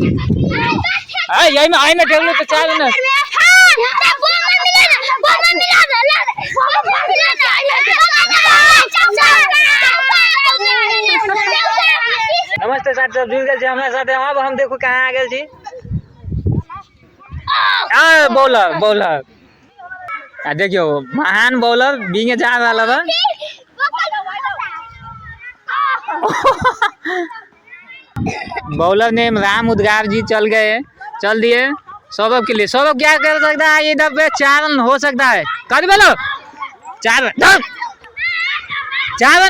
यही में आई में टेबल तो चार ना नमस्ते साथ सब जुड़ गए हमरा साथे। अब हम देखो कहाँ आ गए छी। बॉलर बॉलर देखियो महान बॉलर बींगे जा वाला बा। बॉलर नेम राम उद्गार जी चल दिए। सौरभ के लिए सौरभ क्या कर सकता है? इधर पे 4 रन हो सकता है। कर बोलो 4 रन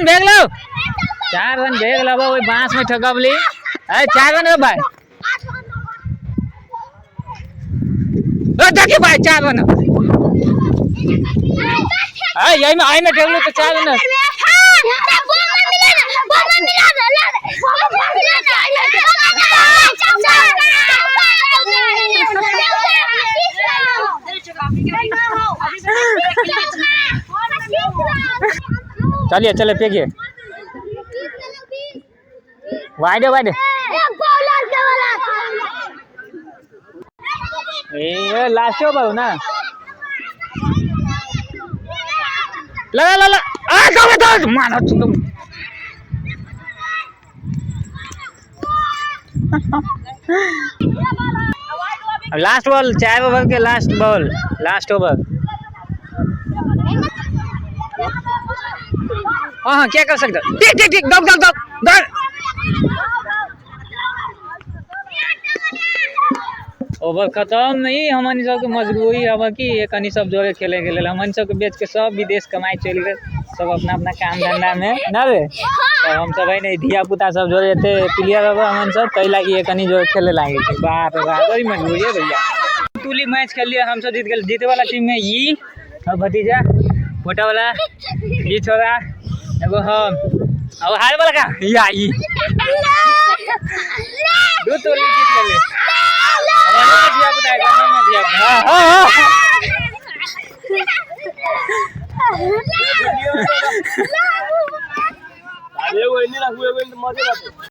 भेज लो। 4 रन भेज लो वही बांस में ठगबली। 4 रन हो भाई। देखिए भाई 4 रन यही में आई में टेबल तो 4 रन। चलिए चले फेंकिए वाइड ये लास्ट ओवर ना लगा मानो तुम। लास्ट बॉल 4 ओवर के लास्ट बॉल लास्ट ओवर। हाँ क्या कर सकते? ठीक दौड़। ओवर खत्म नहीं। हमन सब के मजबूरी अब कि एक अन्य सब जोड़े खेले के लिए हमन सब के बेच के सब विदेश कमाई चल गए। सब अपना अपना काम धंधा में ना रे। तो हम सब है नहीं धिया पुता सब जोड़े थे प्लेयर हमन सब कई लागी एक अन्य जो खेले लागे। बाप रे बाप बड़ी मजबूरी है भैया। टूली मैच खेल लिया हम सब जीत गए। जीते वाला टीम में ये और भतीजा फोटा वाला ये छोरा एगो हम और हार वाला का या ई दो टोली जीत गए। दिया बताएगा मैं दिया। अरे वो नहीं रखुए मजे